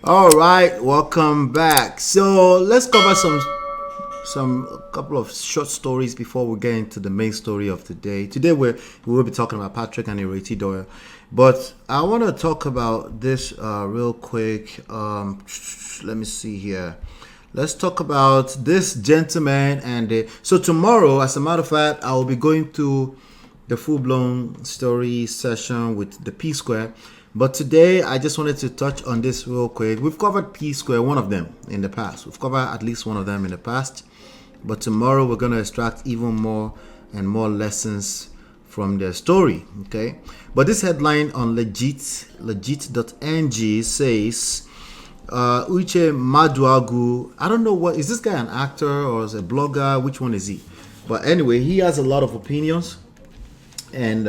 All right, welcome back. So let's cover some couple of short stories before we get into the main story of the day. Today we will be talking about Patrick and Ireti Doyle, but I want to talk about this real quick. Let me see here. Let's talk about this gentleman so tomorrow, as a matter of fact, I will be going to the full-blown story session with the P Square. But today, I just wanted to touch on this real quick. We've covered P Square, one of them, in the past. We've covered at least one of them in the past. But tomorrow, we're going to extract even more and more lessons from their story, okay? But this headline on legit.ng says, UCHE MADUAGWU, I don't know is this guy an actor or is a blogger? Which one is he? But anyway, he has a lot of opinions. And,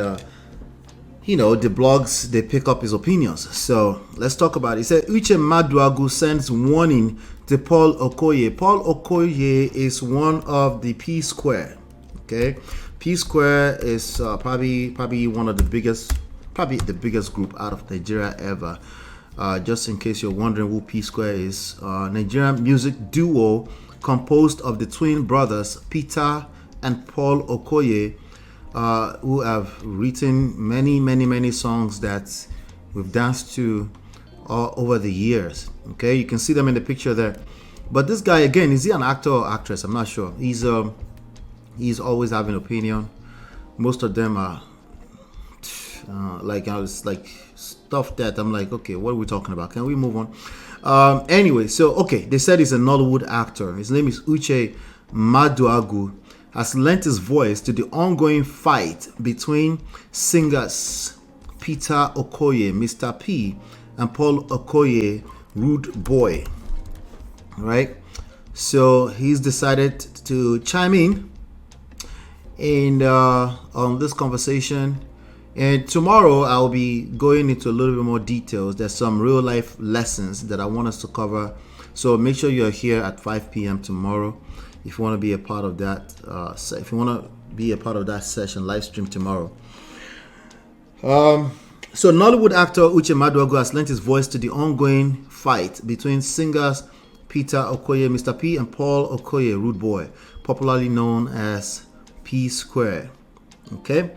the blogs, they pick up his opinions. So let's talk about it. He said, UCHE MADUAGWU sends warning to Paul Okoye. Paul Okoye is one of the P Square. Okay. P Square is probably one of the biggest group out of Nigeria ever. Just in case you're wondering who P Square is, Nigerian music duo composed of the twin brothers Peter and Paul Okoye, who have written many songs that we've danced to all over the years. Okay, you can see them in the picture there. But this guy, again, is he an actor or actress? I'm not sure. He's always having opinion. Most of them are like stuff that I'm like, okay, what are we talking about? Can we move on? Anyway, so okay, they said he's a Nollywood actor. His name is UCHE MADUAGWU. Has lent his voice to the ongoing fight between singers Peter Okoye, Mr. P, and Paul Okoye, Rude Boy. Right? So he's decided to chime in on this conversation. And tomorrow I'll be going into a little bit more details. There's some real life lessons that I want us to cover. So make sure you're here at 5 p.m. tomorrow. If you want to be a part of that, session, live stream tomorrow. So Nollywood actor UCHE MADUAGWU has lent his voice to the ongoing fight between singers Peter Okoye, Mr. P, and Paul Okoye, Rude Boy, popularly known as P Square. Okay,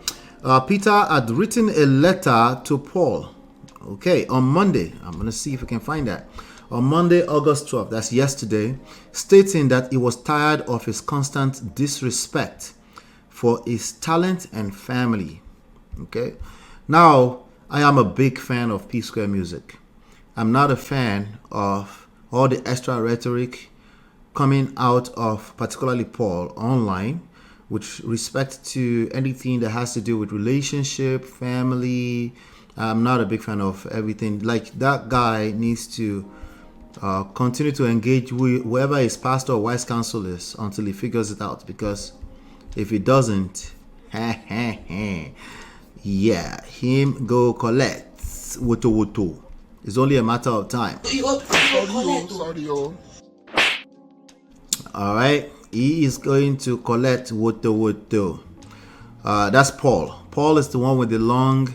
Peter had written a letter to Paul. Okay, on Monday. I'm gonna see if I can find that. On Monday, August 12th, that's yesterday, stating that he was tired of his constant disrespect for his talent and family. Okay. Now, I am a big fan of P Square music. I'm not a fan of all the extra rhetoric coming out of particularly Paul online with respect to anything that has to do with relationship, family. I'm not a big fan of everything. Like, that guy needs to continue to engage with whoever his pastor or wise counsel is until he figures it out, because if he doesn't, yeah, him go collect woto. It's only a matter of time. All right, he is going to collect woto. That's Paul. Paul is the one with the long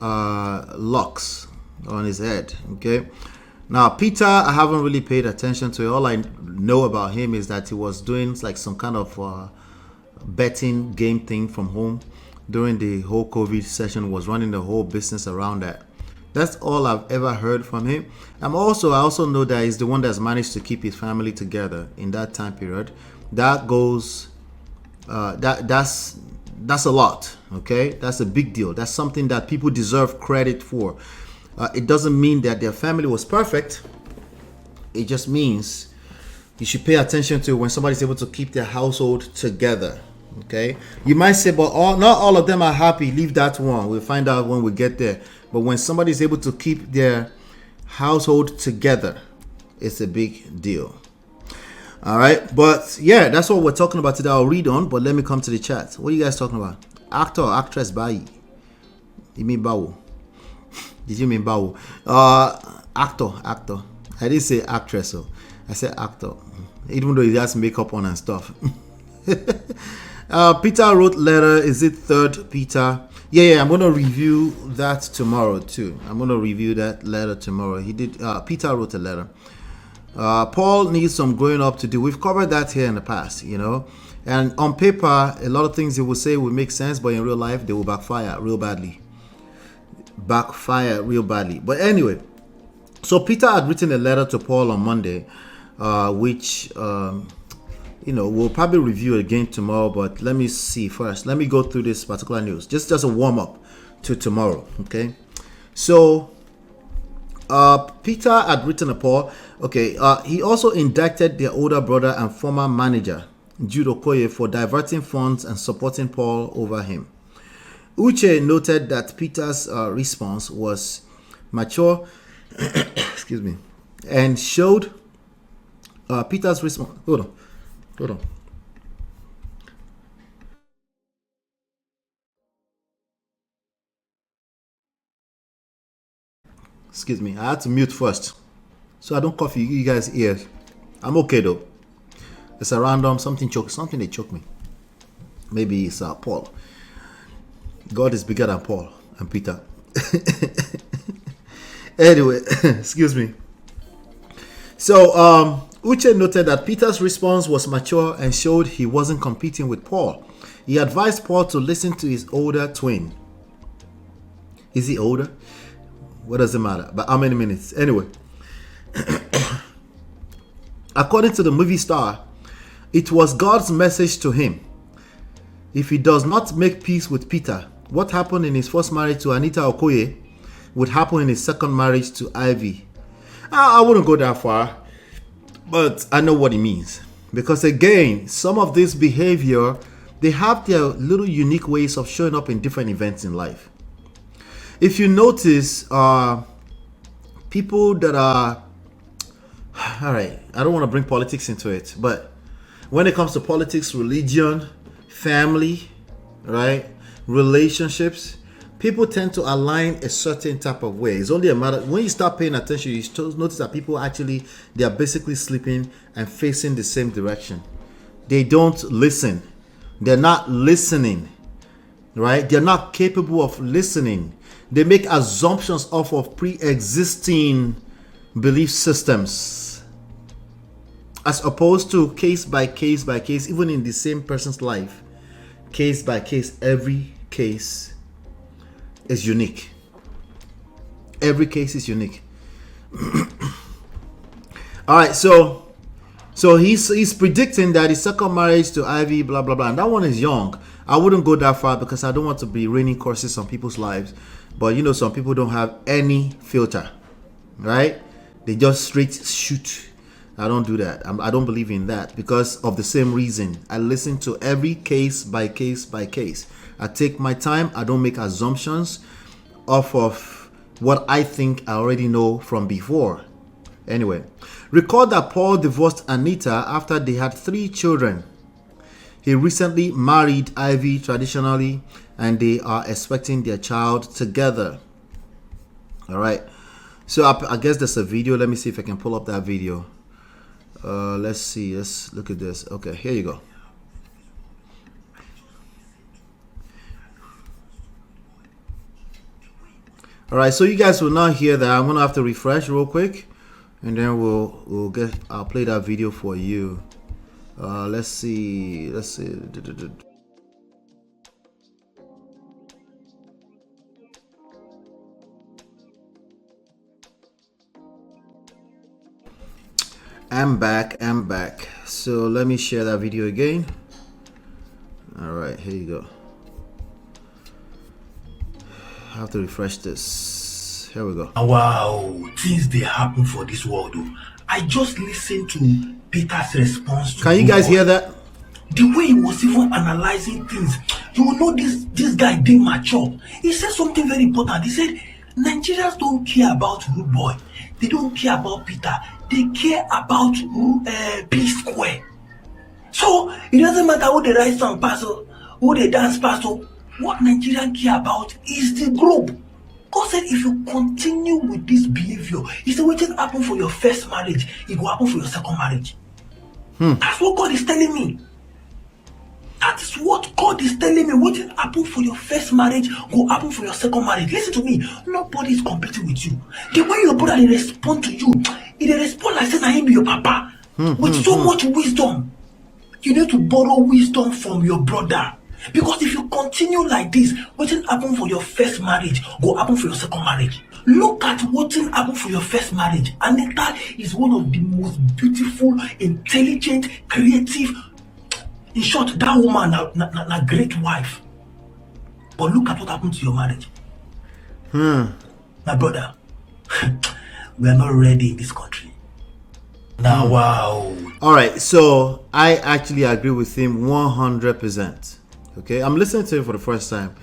locks on his head. Okay. Now, Peter, I haven't really paid attention to it. All I know about him is that he was doing like some kind of betting game thing from home during the whole COVID session, was running the whole business around that. That's all I've ever heard from him. I also know that he's the one that's managed to keep his family together in that time period. That goes, that's a lot, okay? That's a big deal. That's something that people deserve credit for. It doesn't mean that their family was perfect. It just means you should pay attention to when somebody's able to keep their household together. Okay, you might say, but not all of them are happy. Leave that one. We'll find out when we get there. But when somebody's able to keep their household together, it's a big deal. All right, but yeah, that's what we're talking about today. I'll read on, but let me come to the chat. What are you guys talking about? Actor or actress? Bayi? You mean Bawo? Did you mean Bawo? Actor. I didn't say actress, so I said actor. Even though he has makeup on and stuff. Peter wrote letter. Is it third Peter? Yeah, I'm gonna review that tomorrow too. I'm gonna review that letter tomorrow. He did. Peter wrote a letter. Paul needs some growing up to do. We've covered that here in the past, And on paper, a lot of things he will say will make sense, but in real life, they will backfire real badly. But anyway, so Peter had written a letter to Paul on Monday, which we'll probably review again tomorrow. But let me see first. Let me go through this particular news. Just a warm up to tomorrow. Okay, so Peter had written to Paul. Okay, he also indicted their older brother and former manager Jude Okoye for diverting funds and supporting Paul over him. UCHE noted that Peter's response was mature, excuse me, and showed Peter's response. Hold on. Excuse me, I had to mute first, so I don't cough you guys' ears. I'm okay though. It's a random something they choke me. Maybe it's Paul. God is bigger than Paul and Peter. Anyway, excuse me. So UCHE noted that Peter's response was mature and showed he wasn't competing with Paul. He advised Paul to listen to his older twin. Is he older? What does it matter? But how many minutes? Anyway. According to the movie star, it was God's message to him. If he does not make peace with Peter, what happened in his first marriage to Anita Okoye would happen in his second marriage to Ivy. I wouldn't go that far, but I know what he means. Because again, some of this behavior, they have their little unique ways of showing up in different events in life. If you notice, people that are, all right, I don't want to bring politics into it, but when it comes to politics, religion, family, right, relationships, people tend to align a certain type of way. It's only a matter, when you start paying attention, you notice that people actually, they are basically sleeping and facing the same direction. They don't listen. They're not listening, right? They're not capable of listening. They make assumptions off of pre-existing belief systems, as opposed to case by case, even in the same person's life. Case by case, every case is unique. Every case is unique. All right, so he's predicting that his second marriage to Ivy, blah blah blah, and that one is young. I wouldn't go that far because I don't want to be raining curses on people's lives. But some people don't have any filter, right? They just straight shoot. I don't do that. I don't believe in that because of the same reason. I listen to every case by case by case. I take my time. I don't make assumptions off of what I think I already know from before. Anyway, recall that Paul divorced Anita after they had 3 children. He recently married Ivy traditionally, and they are expecting their child together. All right. So I guess there's a video. Let me see if I can pull up that video. Let's see. Let's look at this. Okay, here you go. All right, so you guys will now hear that. I'm gonna have to refresh real quick, and then I'll play that video for you. Let's see. I'm back. So let me share that video again. All right, here you go. I have to refresh this. Here we go. Wow, things they happen for this world. I just listened to Peter's response to Can you guys hear that? The way he was even analyzing things, you will know this guy being mature. He said something very important. He said Nigerians don't care about Rude Boy. They don't care about Peter. They care about P Square. So it doesn't matter who the rise song pastor, who the dance pastor. What Nigerians care about is the group. God said if you continue with this behavior, he said what happened for your first marriage, it will happen for your second marriage. That's what God is telling me. That is what God is telling me. What didn't happen for your first marriage will happen for your second marriage. Listen to me. Nobody is competing with you. The way your brother they respond to you, he dey respond like saying I am your papa. With so much wisdom. You need to borrow wisdom from your brother. Because if you continue like this, what didn't happen for your first marriage will happen for your second marriage. Look at what didn't happen for your first marriage. Anita is one of the most beautiful, intelligent, creative. In short, that woman na great wife. But look at what happened to your marriage. My brother, we are not ready in this country. Now, wow. All right, so I actually agree with him 100%. Okay, I'm listening to him for the first time.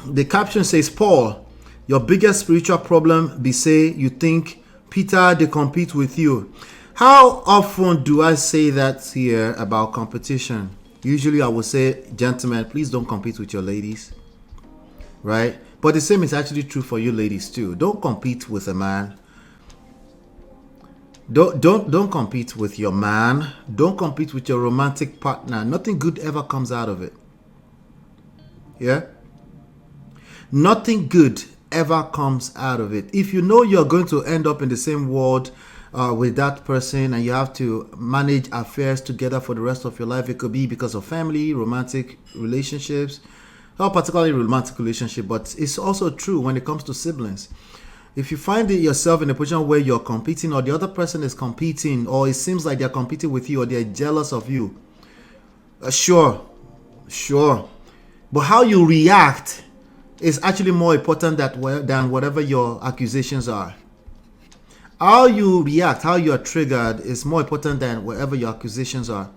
The caption says, Paul, your biggest spiritual problem be say you think Peter they compete with you. How often do I say that here about competition? Usually I will say, gentlemen, please don't compete with your ladies. Right? But the same is actually true for you ladies too. Don't compete with a man. Don't compete with your man. Don't compete with your romantic partner. Nothing good ever comes out of it. Yeah? Nothing good ever comes out of it. If you know you're going to end up in the same world with that person and you have to manage affairs together for the rest of your life, it could be because of family, romantic relationships, not particularly romantic relationship, but it's also true when it comes to siblings. If you find yourself in a position where you're competing or the other person is competing or it seems like they're competing with you or they're jealous of you, sure. But how you react is actually more important than whatever your accusations are. How you react, how you are triggered is more important than whatever your accusations are.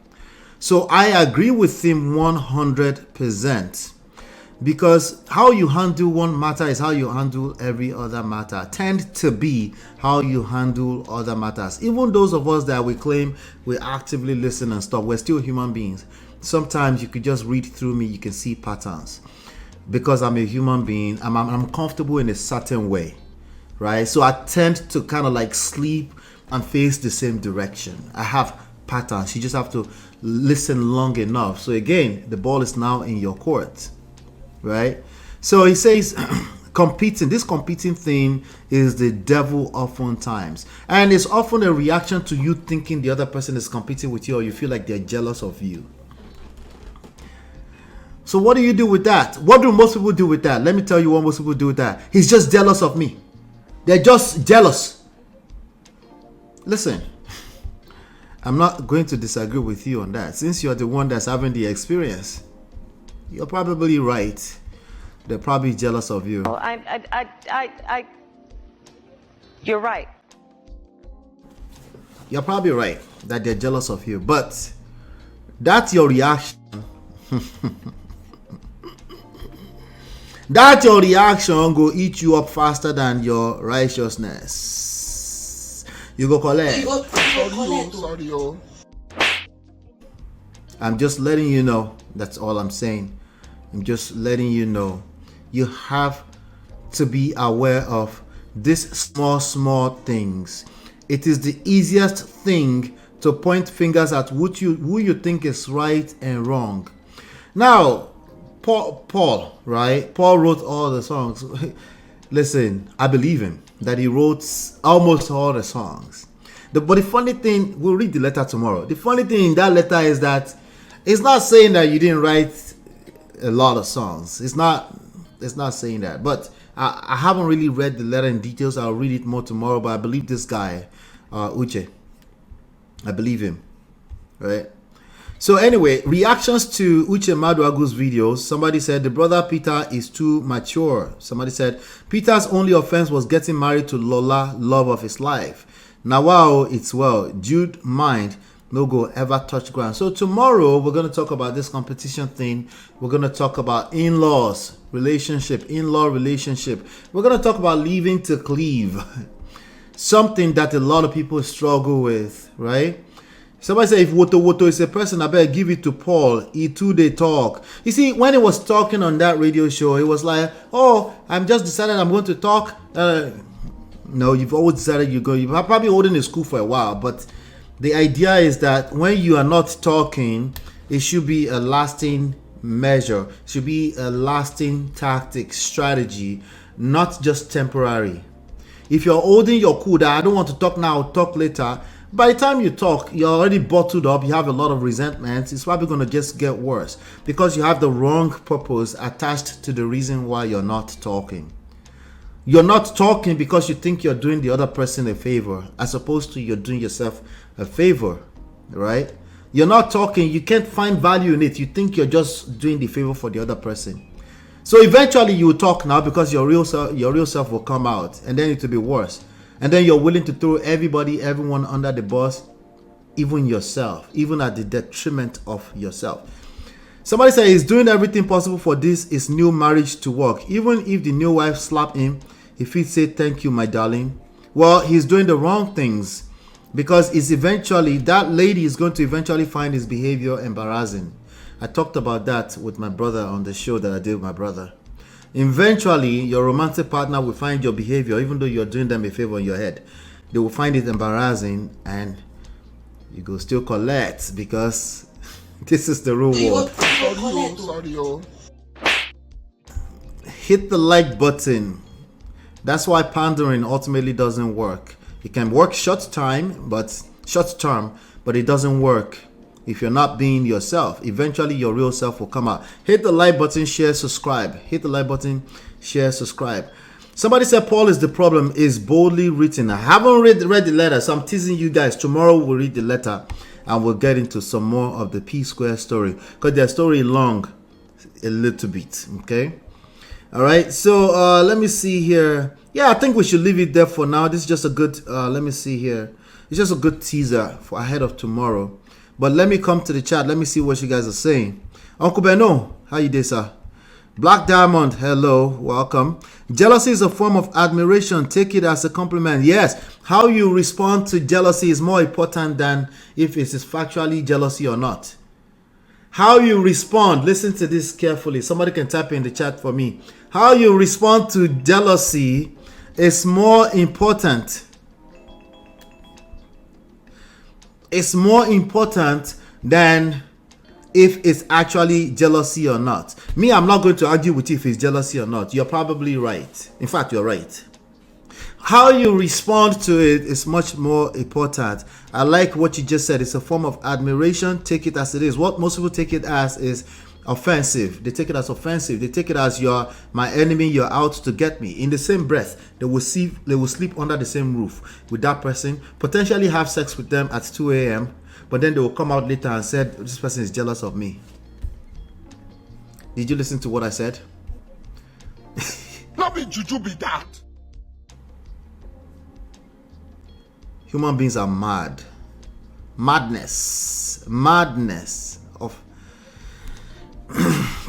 So I agree with him 100%. Because how you handle one matter is how you handle every other matter. Tend to be how you handle other matters. Even those of us that we claim we actively listen and stuff, we're still human beings. Sometimes you could just read through me, you can see patterns. Because I'm a human being, I'm comfortable in a certain way, right? So I tend to kind of like sleep and face the same direction. I have patterns. You just have to listen long enough. So again, the ball is now in your court. Right? So he says this competing thing is the devil oftentimes. And it's often a reaction to you thinking the other person is competing with you or you feel like they're jealous of you. So what do you do with that? What do most people do with that? Let me tell you what most people do with that. He's just jealous of me. They're just jealous. Listen, I'm not going to disagree with you on that. Since you're the one that's having the experience, you're probably right. They're probably jealous of you. You're right. You're probably right that they're jealous of you. But that's your reaction. That your reaction go eat you up faster than your righteousness. You go collect. Sorry. I'm just letting you know. That's all I'm saying. I'm just letting you know. You have to be aware of these small things. It is the easiest thing to point fingers at who you think is right and wrong. Now, Paul, right? Paul wrote all the songs. Listen, I believe him that he wrote almost all the songs. But the funny thing, we'll read the letter tomorrow. The funny thing in that letter is that it's not saying that you didn't write a lot of songs. It's not saying that. But I haven't really read the letter in details. I'll read it more tomorrow. But I believe this guy, UCHE. I believe him, right? So anyway, reactions to UCHE MADUAGWU's videos. Somebody said the brother Peter is too mature. Somebody said Peter's only offense was getting married to Lola, love of his life. Now wow, it's well. Jude mind no go ever touch ground. So tomorrow we're going to talk about this competition thing. We're going to talk about in-laws relationship, in-law relationship. We're going to talk about leaving to cleave. Something that a lot of people struggle with, right? Somebody say if Woto is a person, I better give it to Paul. He too they talk. You see, when he was talking on that radio show, it was like, oh, I'm just decided I'm going to talk. No, you've always decided you're going. You've probably holding in school for a while, but the idea is that when you are not talking, It should be a lasting measure. It should be a lasting tactic, strategy, not just temporary. If you're holding your cool that I don't want to talk now, I'll talk later, by the time you talk, you're already bottled up, you have a lot of resentment, it's probably going to just get worse because you have the wrong purpose attached to the reason why you're not talking. You're not talking because you think you're doing the other person a favor, as opposed to you're doing yourself a favor, right? You're not talking, you can't find value in it. You think you're just doing the favor for the other person. So eventually you will talk now because your real self will come out, and then it will be worse. And then you're willing to throw everyone under the bus, even yourself, even at the detriment of yourself. Somebody said he's doing everything possible for his new marriage to work. Even if the new wife slapped him, if he'd say thank you, my darling. Well, he's doing the wrong things because that lady is going to eventually find his behavior embarrassing. I talked about that with my brother on the show that I did with my brother. Eventually, your romantic partner will find your behavior, even though you're doing them a favor in your head. They will find it embarrassing, and you go still collect because this is the real world. Sorry. Hit the like button. That's why pandering ultimately doesn't work. It can work short term, but it doesn't work if you're not being yourself. Eventually your real self will come out. Hit the like button, share, subscribe. Hit the like button, share, subscribe. Somebody said Paul is the problem, is boldly written. I haven't read the letter, so I'm teasing you guys. Tomorrow we'll read the letter and we'll get into some more of the P Square story, because their story long a little bit. Okay, all right, so let me see here. Yeah, I think we should leave it there for now. This is just a good let me see here. It's just a good teaser for ahead of tomorrow. But let me come to the chat. Let me see what you guys are saying. Uncle Beno, how you doing, sir? Black Diamond, hello, welcome. Jealousy is a form of admiration. Take it as a compliment. Yes, how you respond to jealousy is more important than if it is factually jealousy or not. How you respond, listen to this carefully. Somebody can type in the chat for me. How you respond to jealousy is more important. It's more important than if it's actually jealousy or not. Me, I'm not going to argue with you if it's jealousy or not. You're probably right. In fact, you're right. How you respond to it is much more important. I like what you just said. It's a form of admiration. Take it as it is. What most people take it as is offensive. They take it as offensive. They take it as you're my enemy, you're out to get me. In the same breath, they will sleep under the same roof with that person, potentially have sex with them at 2 a.m., but then they will come out later and say, this person is jealous of me. Did you listen to what I said? Not be juju be that. Human beings are mad. Madness of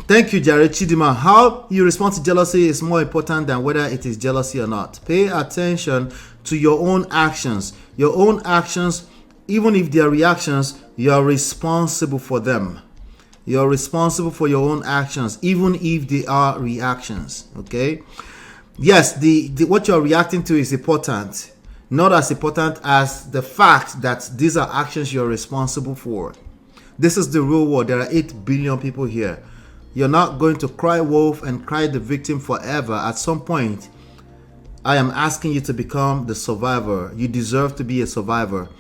Thank you, Jared Chidima. How you respond to jealousy is more important than whether it is jealousy or not. Pay attention to your own actions. Your own actions, even if they are reactions, you are responsible for them. You are responsible for your own actions, even if they are reactions. Okay? Yes, the what you are reacting to is important. Not as important as the fact that these are actions you're responsible for. This is the real world. There are 8 billion people here. You're not going to cry wolf and cry the victim forever. At some point, I am asking you to become the survivor. You deserve to be a survivor.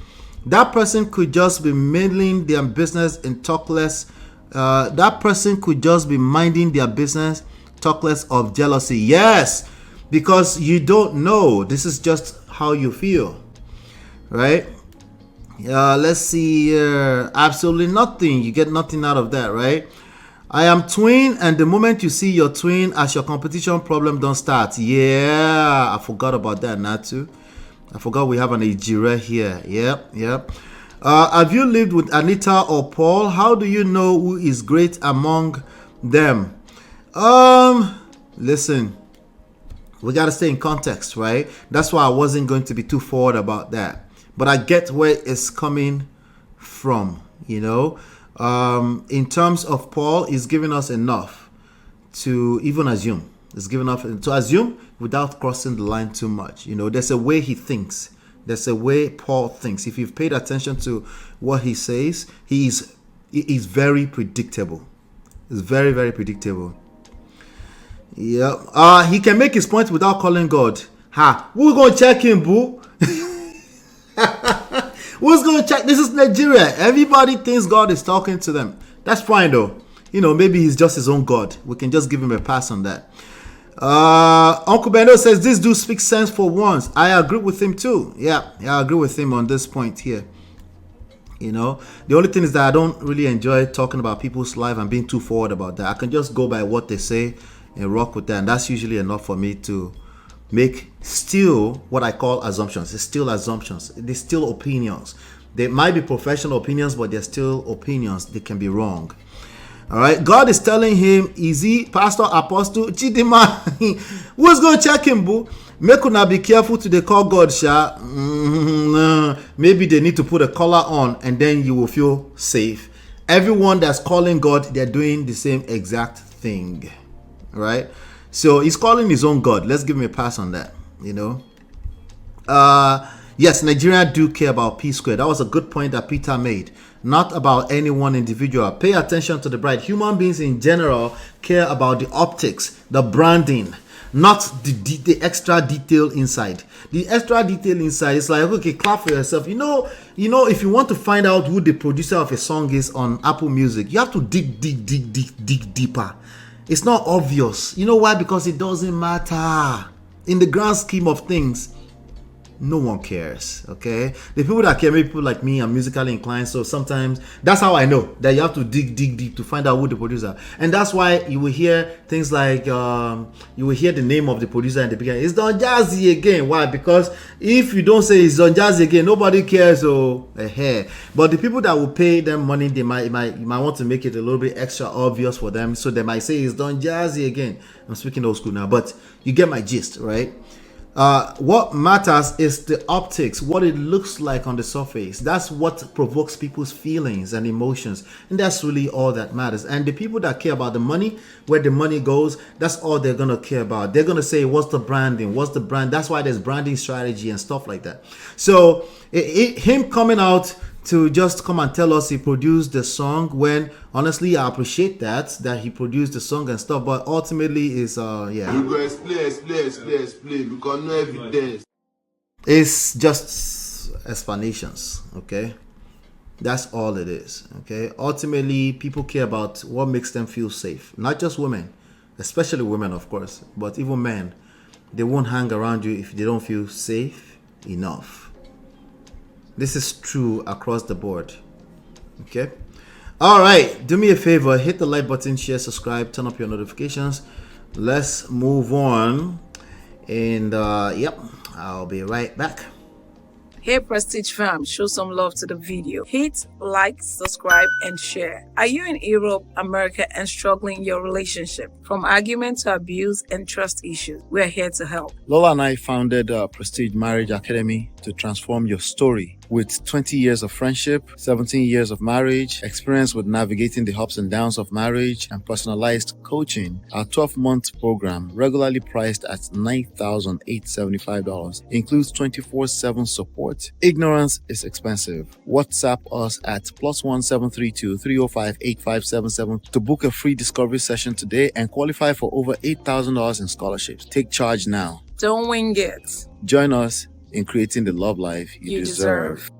That person could just be minding their business and talk less. That person could just be minding their business, talk less of jealousy. Yes, because you don't know. This is just how you feel, right? Let's see here. Absolutely nothing. You get nothing out of that, right? I am twin, and the moment you see your twin as your competition problem, don't start. Yeah, I forgot about that, Natu. I forgot we have an Ejire here. Yep. Have you lived with Anita or Paul? How do you know who is great among them? Listen, we got to stay in context, right? That's why I wasn't going to be too forward about that. But I get where it's coming from, you know. In terms of Paul, he's giving us enough to even assume. He's giving us to assume without crossing the line too much. You know, there's a way he thinks. There's a way Paul thinks. If you've paid attention to what he says, he's is very predictable. It's very, very predictable. Yeah. He can make his point without calling God. Who's gonna check him, boo? Who's gonna check? This is Nigeria. Everybody thinks God is talking to them. That's fine though. Maybe he's just his own God. We can just give him a pass on that. Uncle Beno says this dude speaks sense for once. I agree with him too. Yeah, I agree with him on this point here. The only thing is that I don't really enjoy talking about people's life and being too forward about that. I can just go by what they say and rock with that, and that's usually enough for me to make still what I call assumptions. It's still assumptions. They're still opinions. They might be professional opinions, but they're still opinions. They can be wrong. All right. God is telling him, easy, Pastor, Apostle, Chidima, who's going to check him, boo? Make una be careful to the call God, sha. Maybe they need to put a collar on and then you will feel safe. Everyone that's calling God, they're doing the same exact thing. Right? So he's calling his own God. Let's give him a pass on that. Yes, Nigeria do care about P squared. That was a good point that Peter made. Not about any one individual. Pay attention to the bride. Human beings in general care about the optics, the branding, not the extra detail inside. The extra detail inside is like, okay, clap for yourself. If you want to find out who the producer of a song is on Apple Music, you have to dig deeper. It's not obvious. You know why? Because it doesn't matter. In the grand scheme of things, no one cares. Okay, the people that care, maybe people like me, are musically inclined, so sometimes that's how I know that you have to dig deep to find out who the producer. And that's why you will hear things like you will hear the name of the producer in the beginning. It's Don Jazzy again. Why? Because if you don't say it's Don Jazzy again, nobody cares. But the people that will pay them money, they might want to make it a little bit extra obvious for them, so they might say it's Don Jazzy again. I'm speaking old school now, but you get my gist, right? What matters is the optics, what it looks like on the surface. That's what provokes people's feelings and emotions, and that's really all that matters. And the people that care about the money, where the money goes, that's all they're gonna care about. They're gonna say, what's the branding, what's the brand? That's why there's branding strategy and stuff like that. So him coming out to just come and tell us he produced the song, when honestly I appreciate that he produced the song and stuff, but ultimately is yeah, You go explain because no evidence. it's just explanations. Okay, that's all it is. Okay, ultimately people care about what makes them feel safe, not just women, especially women of course, but even men. They won't hang around you if they don't feel safe enough. This is true across the board. Okay. All right. Do me a favor. Hit the like button, share, subscribe, turn up your notifications. Let's move on. And yep, I'll be right back. Hey Prestige fam, show some love to the video. Hit like, subscribe, and share. Are you in Europe, America, and struggling in your relationship? From argument to abuse and trust issues, we're here to help. Lola and I founded Prestige Marriage Academy to transform your story. With 20 years of friendship, 17 years of marriage, experience with navigating the ups and downs of marriage, and personalized coaching, our 12-month program, regularly priced at $9,875, includes 24/7 support. Ignorance is expensive. WhatsApp us at +1 732 305 8577 to book a free discovery session today and qualify for over $8,000 in scholarships. Take charge now. Don't wing it. Join us in creating the love life you deserve.